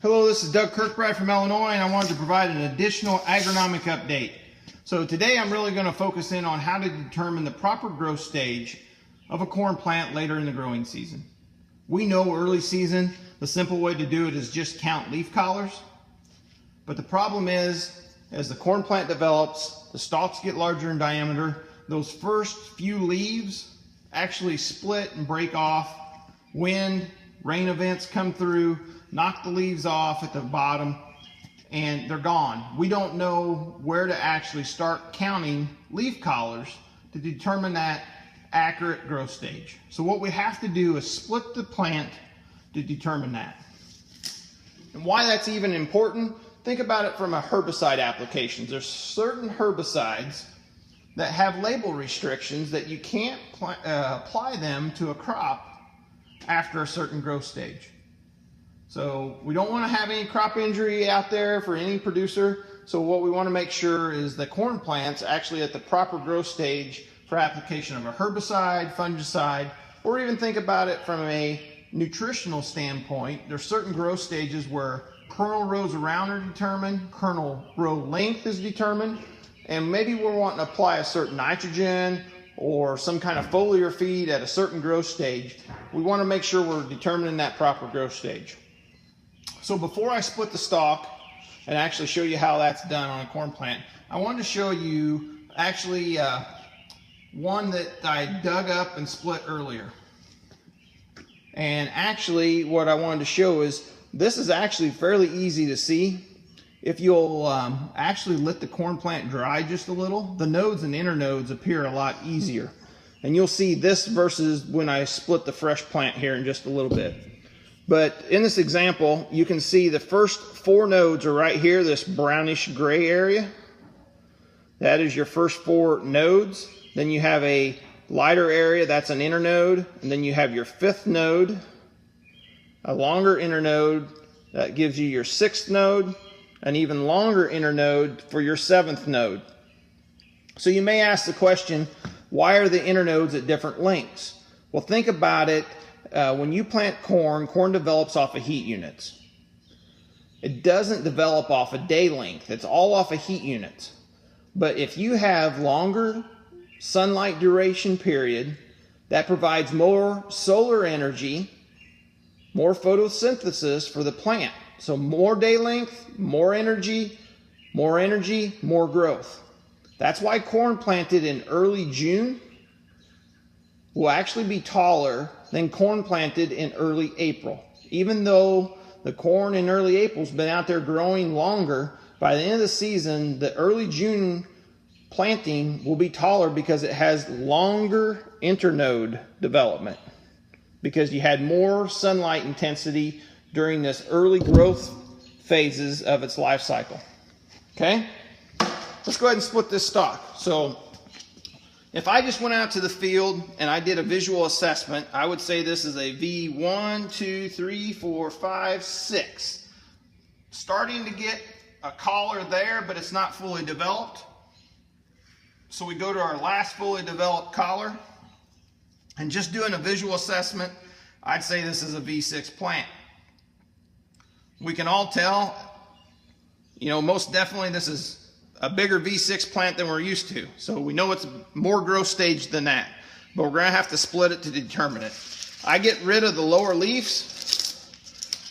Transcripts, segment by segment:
Hello, this is Doug Kirkbride from Illinois, and I wanted to provide an additional agronomic update. So today I'm really going to focus in on how to determine the proper growth stage of a corn plant later in the growing season. We know early season, the simple way to do it is just count leaf collars. But the problem is, as the corn plant develops, the stalks get larger in diameter, those first few leaves actually split and break off. Wind, rain events come through, knock the leaves off at the bottom, and they're gone. We don't know where to actually start counting leaf collars to determine that accurate growth stage. So what we have to do is split the plant to determine that. And why that's even important, think about it from a herbicide application. There's certain herbicides that have label restrictions that you can't apply them to a crop after a certain growth stage. So we don't want to have any crop injury out there for any producer. So what we want to make sure is the corn plant's actually at the proper growth stage for application of a herbicide, fungicide, or even think about it from a nutritional standpoint. There's certain growth stages where kernel rows around are determined, kernel row length is determined, and maybe we're wanting to apply a certain nitrogen or some kind of foliar feed at a certain growth stage. We want to make sure we're determining that proper growth stage. So before I split the stalk and actually show you how that's done on a corn plant, I wanted to show you actually one that I dug up and split earlier. And actually what I wanted to show is this is actually fairly easy to see. If you'll actually let the corn plant dry just a little, the nodes and internodes appear a lot easier. And you'll see this versus when I split the fresh plant here in just a little bit. But in this example, you can see the first 4 nodes are right here, this brownish gray area. That is your first 4 nodes. Then you have a lighter area, that's an internode. And then you have your 5th node, a longer internode, that gives you your 6th node, an even longer internode for your 7th node. So you may ask the question, why are the internodes at different lengths? Well, think about it. When you plant corn, corn develops off of heat units. It doesn't develop off of day length. It's all off of heat units. But if you have longer sunlight duration period, that provides more solar energy, more photosynthesis for the plant. So more day length, more energy, more growth. That's why corn planted in early June will actually be taller than corn planted in early April. Even though the corn in early April's been out there growing longer, by the end of the season, the early June planting will be taller because it has longer internode development, because you had more sunlight intensity during this early growth phases of its life cycle. Okay? Let's go ahead and split this stalk. So if I just went out to the field and I did a visual assessment, I would say this is a V1, 2, 3, 4, 5, 6. Starting to get a collar there, but it's not fully developed. So we go to our last fully developed collar. And just doing a visual assessment, I'd say this is a V6 plant. We can all tell, most definitely this is a bigger V6 plant than we're used to. So we know it's more growth stage than that. But we're going to have to split it to determine it. I get rid of the lower leaves.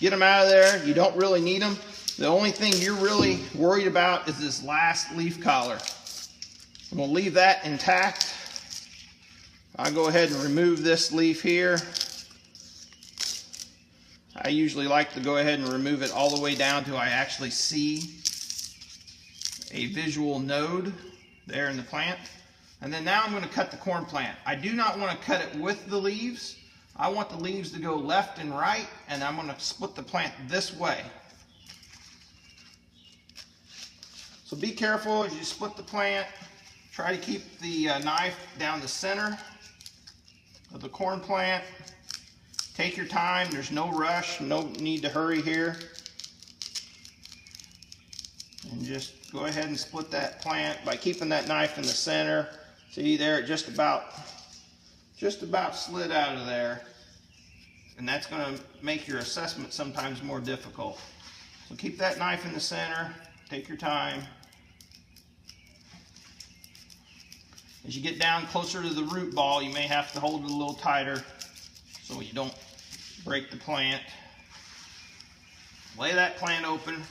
Get them out of there. You don't really need them. The only thing you're really worried about is this last leaf collar. I'm going to leave that intact. I'll go ahead and remove this leaf here. I usually like to go ahead and remove it all the way down till I actually see a visual node there in the plant. And then now I'm going to cut the corn plant. I do not want to cut it with the leaves. I want the leaves to go left and right, and I'm going to split the plant this way. So be careful as you split the plant. Try to keep the knife down the center of the corn plant. Take your time, there's no rush, no need to hurry here. And just go ahead and split that plant by keeping that knife in the center. See there, it just about slid out of there. And that's going to make your assessment sometimes more difficult. So keep that knife in the center, take your time. As you get down closer to the root ball, you may have to hold it a little tighter so you don't break the plant. Lay that plant open.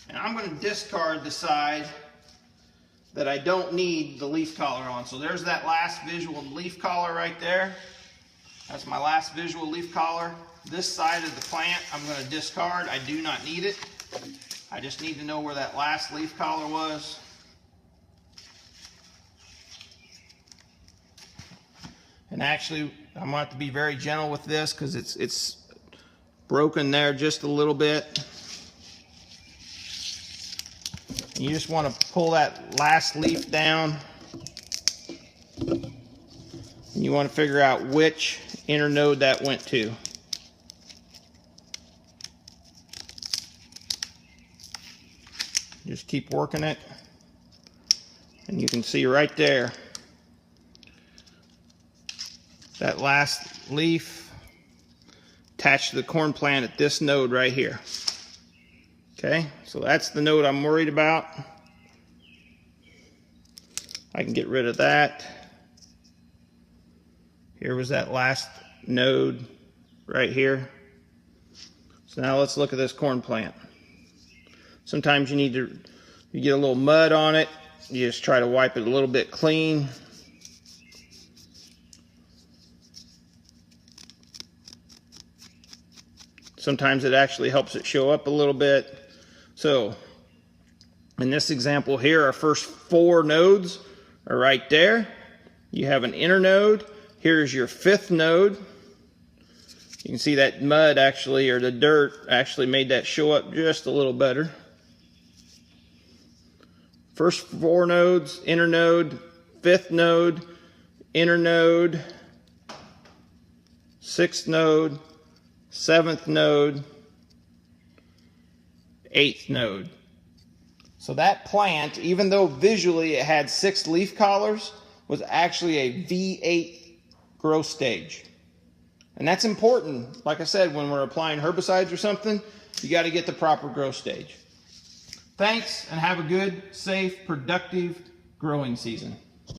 And I'm going to discard the side that I don't need the leaf collar on. So there's that last visual leaf collar right there. That's my last visual leaf collar. This side of the plant I'm going to discard. I do not need it. I just need to know where that last leaf collar was. And actually, I'm going to have to be very gentle with this because it's broken there just a little bit. And you just want to pull that last leaf down. And you want to figure out which inner node that went to. Just keep working it. And you can see right there, that last leaf attached to the corn plant at this node right here. Okay, so that's the node I'm worried about. I can get rid of that. Here was that last node right here. So now let's look at this corn plant. Sometimes you get a little mud on it. You just try to wipe it a little bit clean. Sometimes it actually helps it show up a little bit. So in this example here, our first 4 nodes are right there. You have an inner node. Here's your 5th node. You can see that mud actually, or the dirt actually made that show up just a little better. First 4 nodes, inner node, 5th node, inner node, 6th node, 7th node, 8th node. So that plant, even though visually it had 6 leaf collars, was actually a V8 growth stage. And that's important. Like I said, when we're applying herbicides or something, you got to get the proper growth stage. Thanks, and have a good, safe, productive growing season.